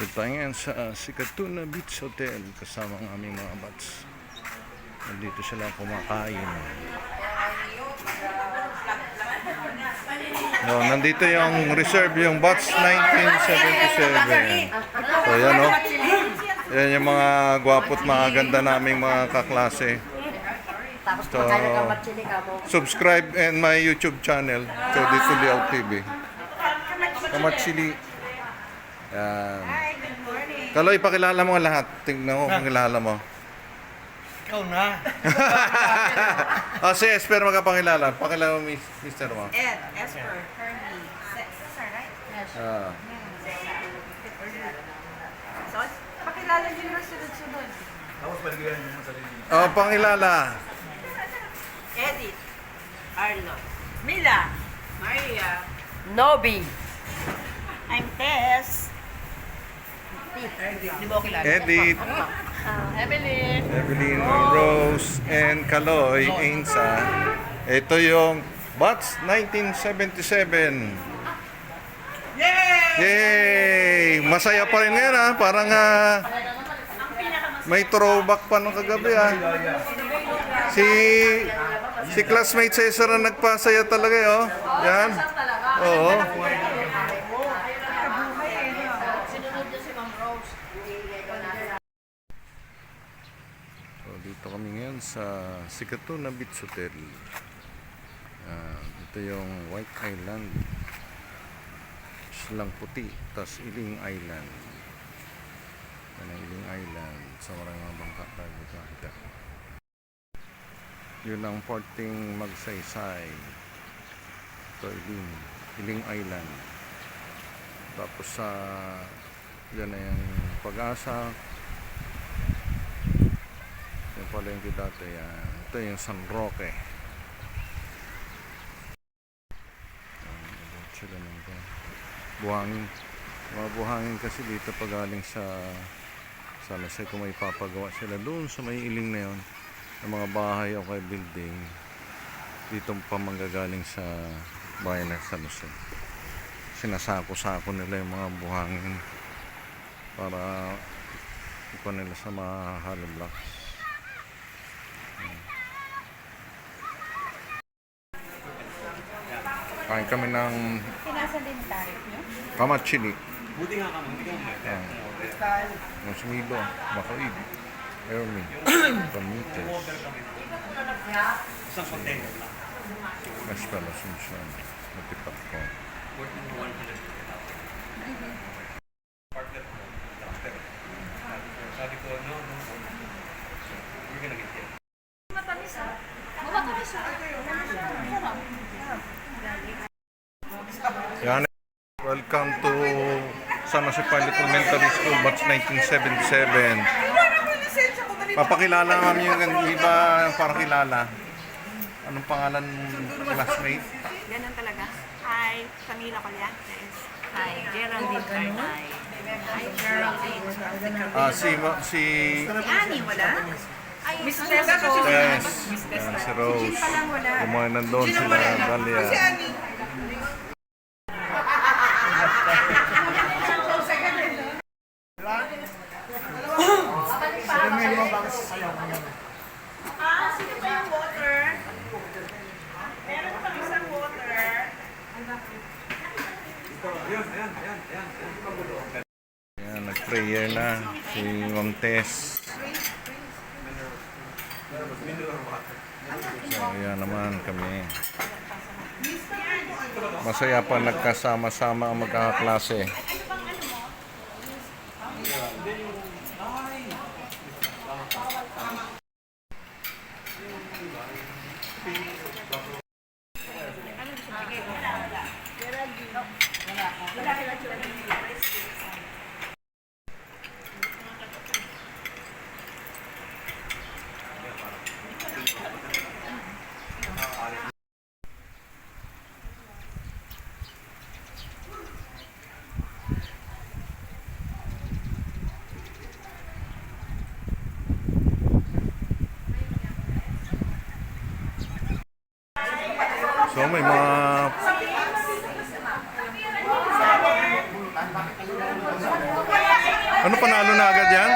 Dito tayo ngayon sa Sikatuna Beach Hotel kasama ang aming mga bats. Nandito sila kumakain. No, nandito yung reserve yung bats 1977. So yan o. Yan yung mga gwapo't mga ganda naming mga kaklase. So, subscribe and my YouTube channel, Cody Tuliao TV. Kamatsili. Yan. Hi, good morning. Kaloy, pakilala mo lahat. Tingnan mo kung kilala mo. Ikaw na. Si Esper magpapakilala. Pakilala mo, Mr. mo. Ed, Esper, Hermie, Cesar, right? Yes. So, pakilala niyo na sunod-sunod. Tapos baligyan mo sa sarili. Pakilala. Edith, Arlo, Mila, Maria, Nobi. I'm Tess. Di ba kilala? Edith, Evelyn. Evelyn, Rose, and Kaloy, Ainsa. Ito yung Bats 1977. Yay! Masaya pa rin ngayon ha. Parang may throwback pa nung kagabi ha. Si classmate Cesar na nagpasaya talaga oh. Yan. Oo. So, dito kami ngayon sa Sikatuna Beach Hotel. Ito yung White Island. Silang puti. Tapos Iling Island. Yan ang Iling Island. Sa maraming mga bangka tayo dito nakita. Yun ang porting Magsaysay. Ito Iling Island. Tapos sa yan na yung Pag-asa. Yung pala yung dati yan. Ito yung San Roque. Sila nito. Buhangin. Mga buhangin kasi dito pagaling sa Lasay kung may papagawa sila doon sa may iling na yun ng mga bahay o kay building dito pa manggagaling sa bayan ng San Jose. Sinasako-sako nila yung mga buhangin para ikuha nila sa mga hollow blocks. Kain kami ng Pinasan din tarif niyo? kamatsili. Buti nga kamo, hindi ka mo. Mas milo, makaib. Ermi, pamites. Isang container lang. Mas pala sunsan. Matipak ko. Worth mo 100. Partner mo, doctor. Sabi ko, no. We're gonna get there. Matamis ah. Matamis ah. Yan. Welcome to San Jose Pilot Elementary School, batch 1977. Papakilala namin yung iba para kilala. Anong pangalan ng classmate? Ganun talaga. Hi, Camila Collantes. Hi, Geraldine Carnay. Hi, Geraldine. Si Annie, wala? Ay, Miss Tess. Tess. Yan, si Rose. Yung mga nandun sila, Dalia. Sino ba yung water? Meron pang isang water. Yan, nag-prayer na si Ma'am Tess. So, yan naman kami. Masaya pa nagkasama-sama ang magkakaklase. So may mga Ano, panalo na agad yan?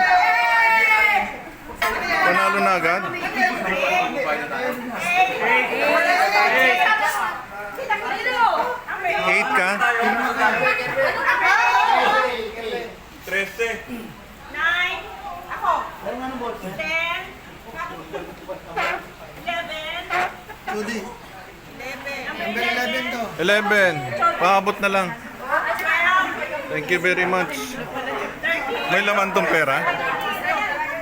Panalo na agad? 8 ka? 13. 9, ako. 10, 11, 11. Paabot na lang. Thank you very much. May laman tong pera?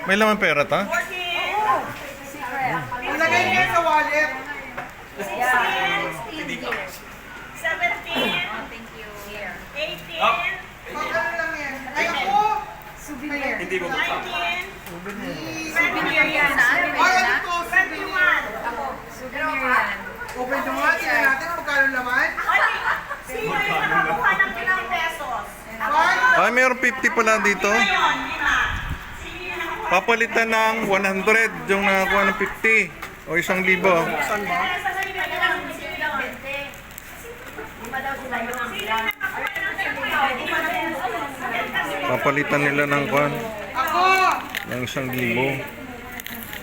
May laman pera ta? 14, Ilagay niya sa wallet. 16, 17, 18, Magkano lang yan? Ay ako! Souvenir. Hindi mo 19, Ay, ano to? Souvenir. Open nyo nga, tingnan natin kung magkano laman. Sino yung nakakuha ng 50 pesos? Ay, mayroong 50 pala dito. Ngayon, 5. Sino yung nakakuha? Papalitan ng 100 yung nakakuha ng 50 o 1,000. Saan ba? Papalitan nila ng kwan, Ako! ng 1,000.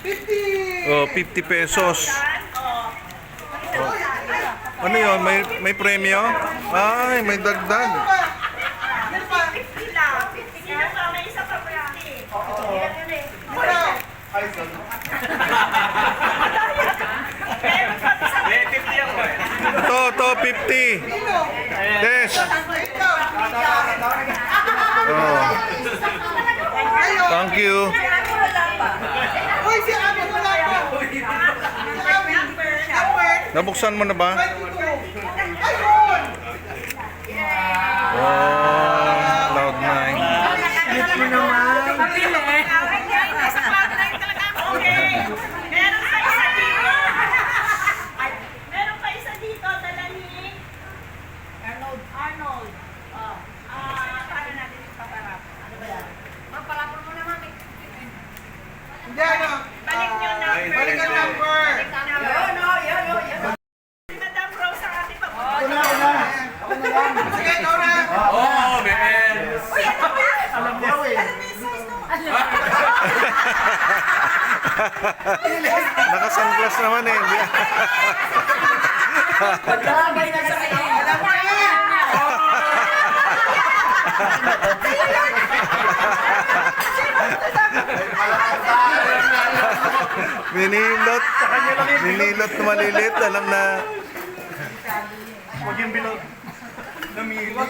50! O, 50 pesos. Ano yun? May premyo? Ay, may dagdag. Ano pa? 50 lang. Sino pa? May isa pa 50. Ikaw! Ito, 50. Sino? Yes. Ikaw! Oh, Kayo! thank you. Uy, si Abi wala pa! Si Abi! Number! Nabuksan mo na ba? 22! Ayun! Oh, Cloud9. Okay. Meron pa isa dito. Meron pa isa dito. Dala ni Arnold. Oh. Paano natin ipaparap? Ano ba yan? Hindi, ano? Balik niyo number. Balik ang number! Si Madam Rose ang ating papunta. Sige, ikaw na! Oh, man! Naka-sunglass naman eh. Ninilot. Ninilot na malilit. Alam na. Huwag yung bilog. Namili. Huwag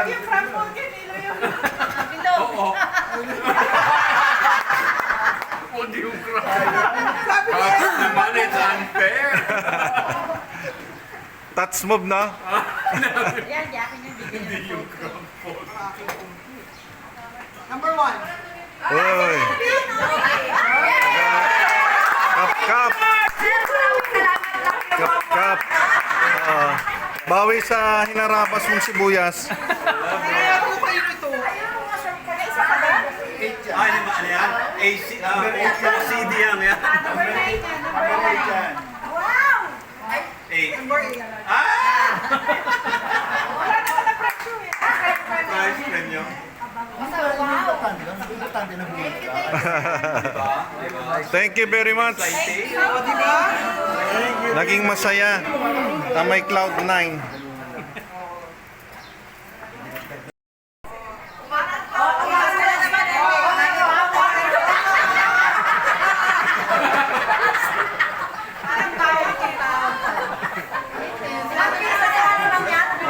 yung front mo, kanilo yun. Oo. Huwag yung cry. Sabi niya, Tapos naman, it's unfair. Touch move na. number 1. Uy. Kap, kap. Kap, kap. Bawi sa hinarapas mong sibuyas. Kaya ako kayo ito. Ay, di ba ano yan? AC, CD yan yan. Number 8. Nice, ganyo. Thank you very much. O, diba? Naging masaya na may Cloud9.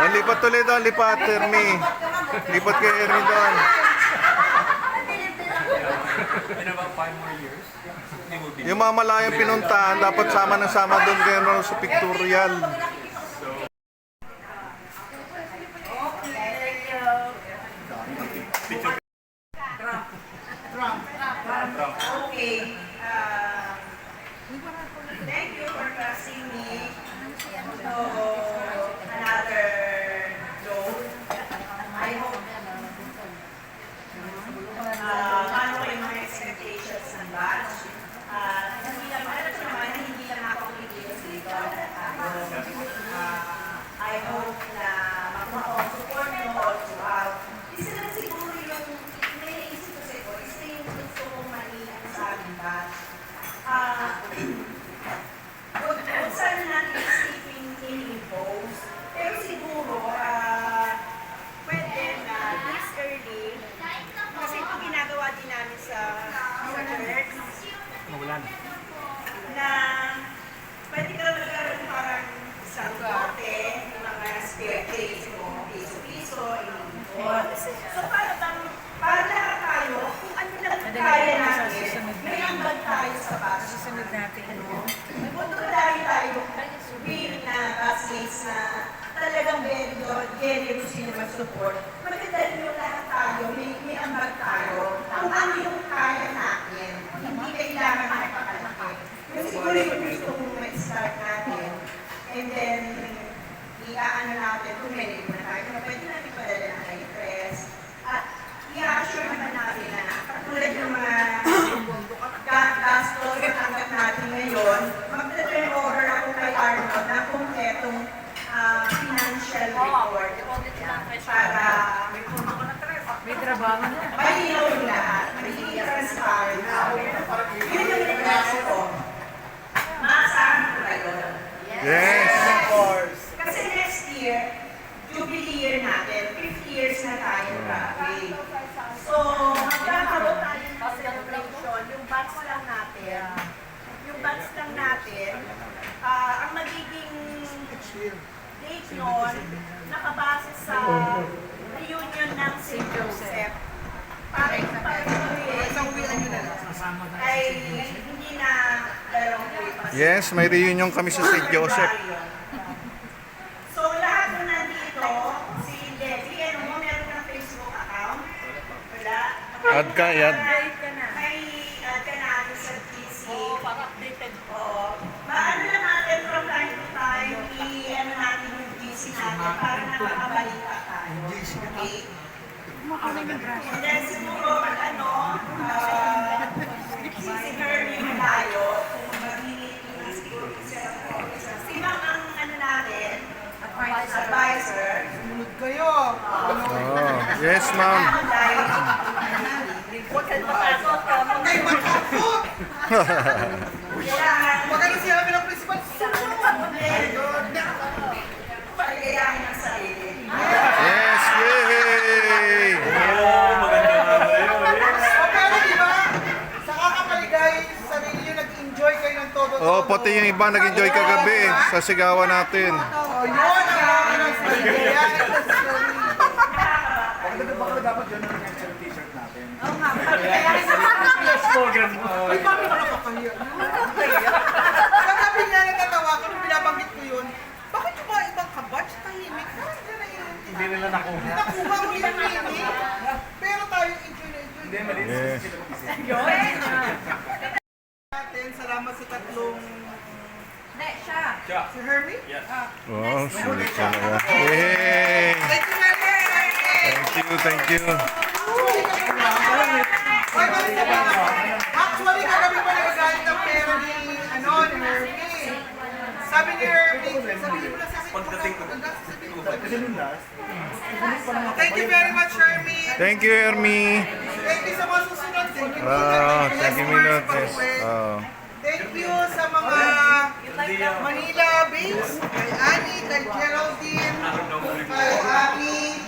Lipat ulit doon, lipat, Ermi. Lipat kay Ermi doon. In about 5 more years, they will be. Yung mga malayang pinuntahan, dapat sama na sama doon kayo no, sa pictorial. Okay. Thank you for trusting me to another joke. I hope paano ko yung mga expectations ng batch. Hindi naman, alam ko naman, hindi naman ako kikilos dito. I hope na makuha ko support nyo all throughout. Isa lang siguro yung may Nagpunta tayo willing na classmates na talagang very generous yung mag-support. Maganda rin yung lahat tayo, may ambag tayo. Kung ano yung kaya natin, hindi kailangan nakakalaki. Yung siguro yung gusto mong ma-start natin, and then, i-aano natin, kung may na tayo, na pwede natin padala ng interest. At i-assure naman natin na katulad ng mga gastos na tanggap natin ngayon, mag-turn over ako kay Arnold ng kumpletong financial report para May trabaho na. malinaw yung lahat, magiging transparent. Yun yung request ko. Maasahan ko kayo. Yes. Kasi next year, jubilee year natin, 50 years na tayo grabe. So, magkakaroon tayo ng celebration, yung batch lang natin. Yung batch lang natin, ang magiging date nun, nakabase sa reunion ng St. Joseph. Para ay hindi na dalawang buwan. Yes, may reunion kami sa St. Joseph. So lahat na nandito, si Debbie, ano mo, meron ng Facebook account? Wala? Add ka, add. May add ka natin sa PC. Oo, para updated. Oo. Maano na natin from time to time, i-ano natin yung GC natin para nakakabalita tayo. Okay? And then siguro pag ano, si Hermie tayo, kung mag-init yung siguro si Ma'am ang ano natin, advisor. Sumunod kayo. Oh, yes, ma'am. Huwag ka matakot. Ay, matakot! Kailangan Maganda sinabi ng principal. Sumunod! paligayahin ang sarili. Yes, yay! O pero di ba, sa kakapaligay, sarili nyo nag-enjoy kayo ng todo-todo. Oh, pati yung iba nag-enjoy kagabi sa sigawan natin. O yun ang mga nagpaligay. Ay, bakit ka nakakahiya? Kagabi nga nagkatawa ko nung binabanggit ko yun. Bakit yung mga ibang kabatch tahimik? Parang hindi na yun. Hindi nila nakuha. Nakuha mo yung meaning. Pero tayo enjoy na enjoy. Hindi, malinis. Yes. Natin, salamat sa tatlong Siya. si Hermie. Wow, sulit talaga. Yay! Thank you, Hermie! Thank you. Ay, balik na ba? Actually, kagabi pa nagagalit ang pera ni Hermie. Sabi ni Hermie, sabihin mo na sa akin. Pagdating ko. Hanggang sasabihin ko. Thank you very much, Hermie. Thank you, Ermi. Thank you sa mga susunod. Thank you. Thank you, Milot. Yes. Thank you sa mga Manila base, kay Annie, kay Geraldine, kay Ami.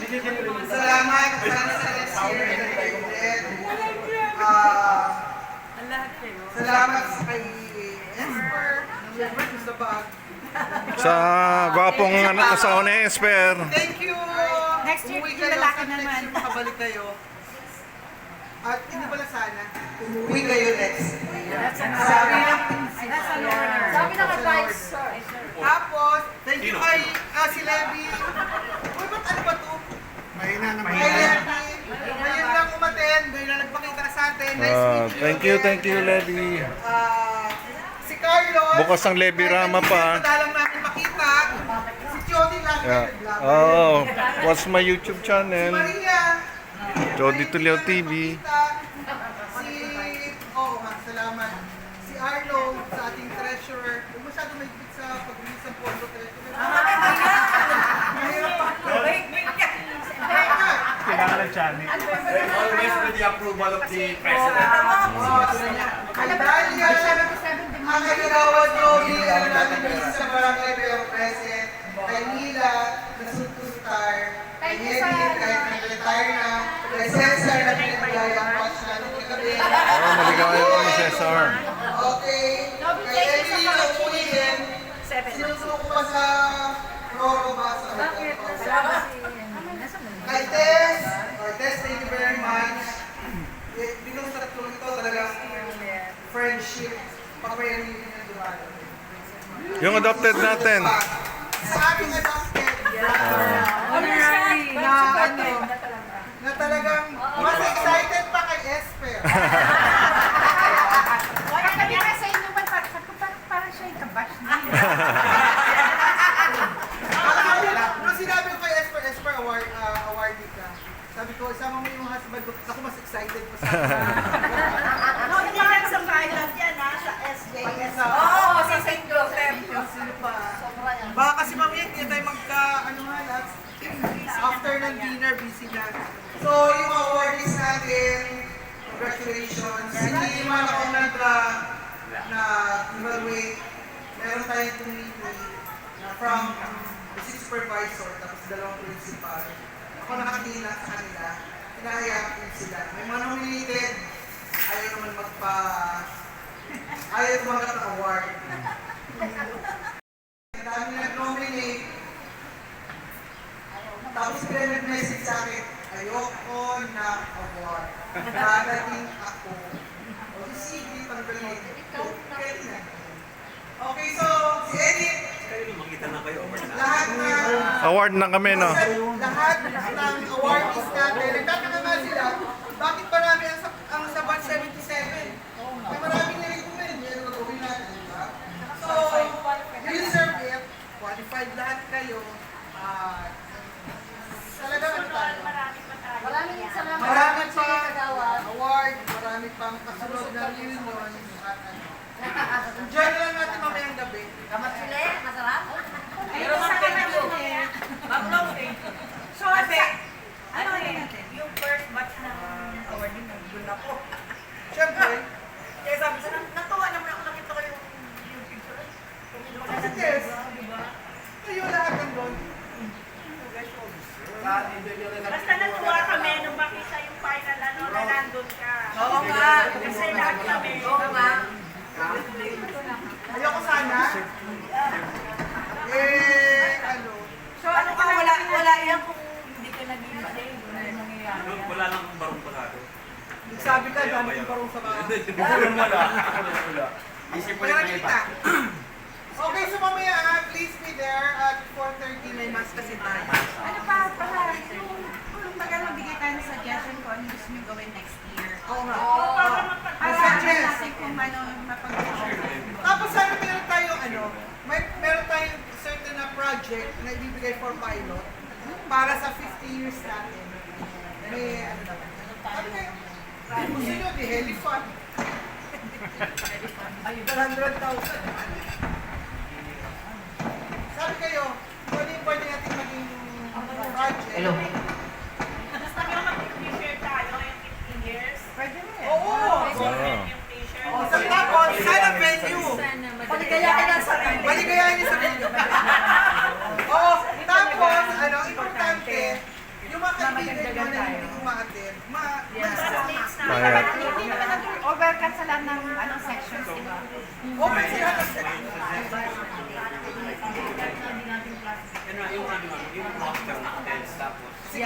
Salamat sa next year. Kay Ed. Salamat kay Esper. Siyempre, sa bag. Sa gwapong asawa ni Esper. Thank you. Next year, Umuwi kayo. lalaki Next naman. year, makabalik kayo. At hindi pala sana, umuwi kayo next. Sabi ng Sabi ng advisor. Tapos, thank you kay si Levi. Uy, ba't ano ba to? Mahina naman. Kay Levi. Ngayon lang umaten, ngayon lang nagpakita sa atin. Nice meeting Thank you, Levi. Si Carlos. Bukas ang Levi Rama pa. Madalang namin makita. Si Jody lang. Yeah. Oh, watch my YouTube channel. Maria. Jody Tulio TV. Salamat. Si Arlo, sa ating treasurer. Huwag masyado may bit sa pag-release ng pondo treasurer. Mahirap pa. Kailangan ng channel. Always with the approval of the president. Kay Dalia, ang kagawad Joby, ang natin bilis sa barangay pero present. Kay Mila, na superstar. Kay Eddie, kahit nag-retire na. Kay Cesar, na pinagay ang watch natin kagabi. Oh, maligaya kami, Cesar. Okay. Kay Emily, na uli din. Sinusuko pa sa Roro ba sa Kay Tess, thank you very much. Because sa tulong ito talagang friendship, papayari niyo na dumaan. Yung adopted natin. Sa aming adopted. Honorary. Na ano, na talagang mas excited pa kay Esper. Wala kami na sa inyo ba? Parang siya yung kabash niya. Nung sinabi ko kay Esper, Esper, awardee ka. Sabi ko, isama mo yung husband ko. Ako mas excited pa sa No, hindi lang sa pilot yan ha, sa SJS. Oo, sa St. Joseph. Baka kasi mamaya hindi tayo magka-anuhan at after ng dinner, busy na. So, yung awardees natin, congratulations. Hindi man ako na-evaluate. Meron tayong committee na from the 6 supervisor, tapos 2 principal. Ako nakakila sa kanila. Hinahayaan ko sila. May mga nominated, ayaw naman ayaw tumanggap ng award. Ang dami nag-nominate. Tapos sila nag-message sa akin, ayoko na award. Dadating ako. O sige, tanggalin. Okay na. Okay, so, si Edith, Kayo makita na kayo over na. lahat na Award na kami, no? lahat ng awardees natin, nagtataka nga sila, bakit marami ang sa batch 77? May maraming na-recommend, yan ang gagawin natin, di ba? So, you deserve it, qualified lahat kayo, talagang ano tayo? Maraming salamat. Marami pang award, marami pang kasunod na reunion, at ano. Enjoy na lang natin mamayang gabi. Kamat sila, masarap. Pero sa kanila So, ano yun? Yung first batch ng awarding, nandun ako. Siyempre, Kaya sabi ko, natuwa naman ako nakita ko yung picture. kasi Tess, kayo lahat nandun. Basta natuwa kami nung makita yung final na nandun ka. Oo nga. Kasi lahat kami. Oo nga. Ayoko sana. Ano? So ano ka, wala yan kung hindi ka nag-iisay. Wala yung nangyayari. Wala lang akong barong palado. Sabi ka, dami kong parang sa mga. Wala kita. Okay, so mamaya, please be there at 4:30. May mas kasi tayo. Ano pa pala, kung baga magbigay tayo ng suggestion kung ano gusto nyo gawin next year. Oo nga. Para Suggest. natin kung ano mapag-usapan. Tapos sana meron tayong meron tayong certain na project na ibibigay for pilot para sa 50 years natin. May ano naman. Sabi kayo, gusto nyo, di helifund. 100,000. Sabi kayo, pwede natin maging project. Gusto nyo mag-t-shirt tayo yung 15 years? Pwede na yan. Oo! Yung t-shirt. Sa tapos, sana venue. Paligayahin lang sa kanya. Maligayahin niyo sa venue. Oo, tapos, importante, yung mga kaibigan nyo na hindi umaattend, Kaya, Hindi naman nag-overcut sa lahat ng sections, di ba? open sila ng section. Yung roster natin, tapos. Sige,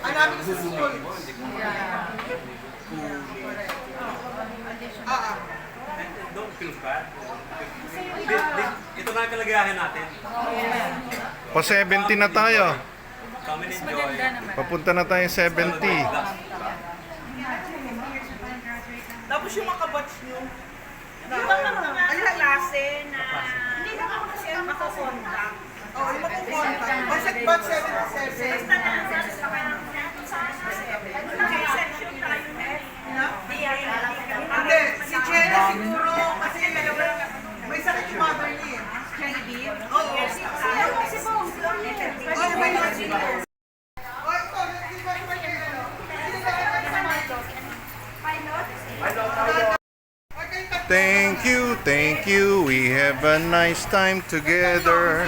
namin sa school. Don't feel bad. Ito na ang kalagayahan natin. pa 70 na tayo. Come and enjoy. Papunta na tayo 70. Tapos yung mga kabatch nyo, Di ba mga klase na hindi naman kasi makukontak? oh, yung makukonta. Basta batch 77. Basta na sa kanyang section tayo na Hindi, si Jenna siguro, kasi may sakit yung mother niya. Genevieve? Oo. Si Bong. Oh, may sakit. Oh, ito, hindi ba naman kayo, ano? Hindi ba naman sa pilot? Thank you. We have a nice time together.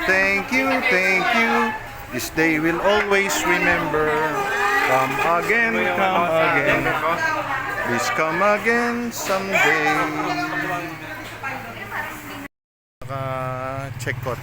Thank you. This day we'll always remember. Come again. Please come again someday. Check out.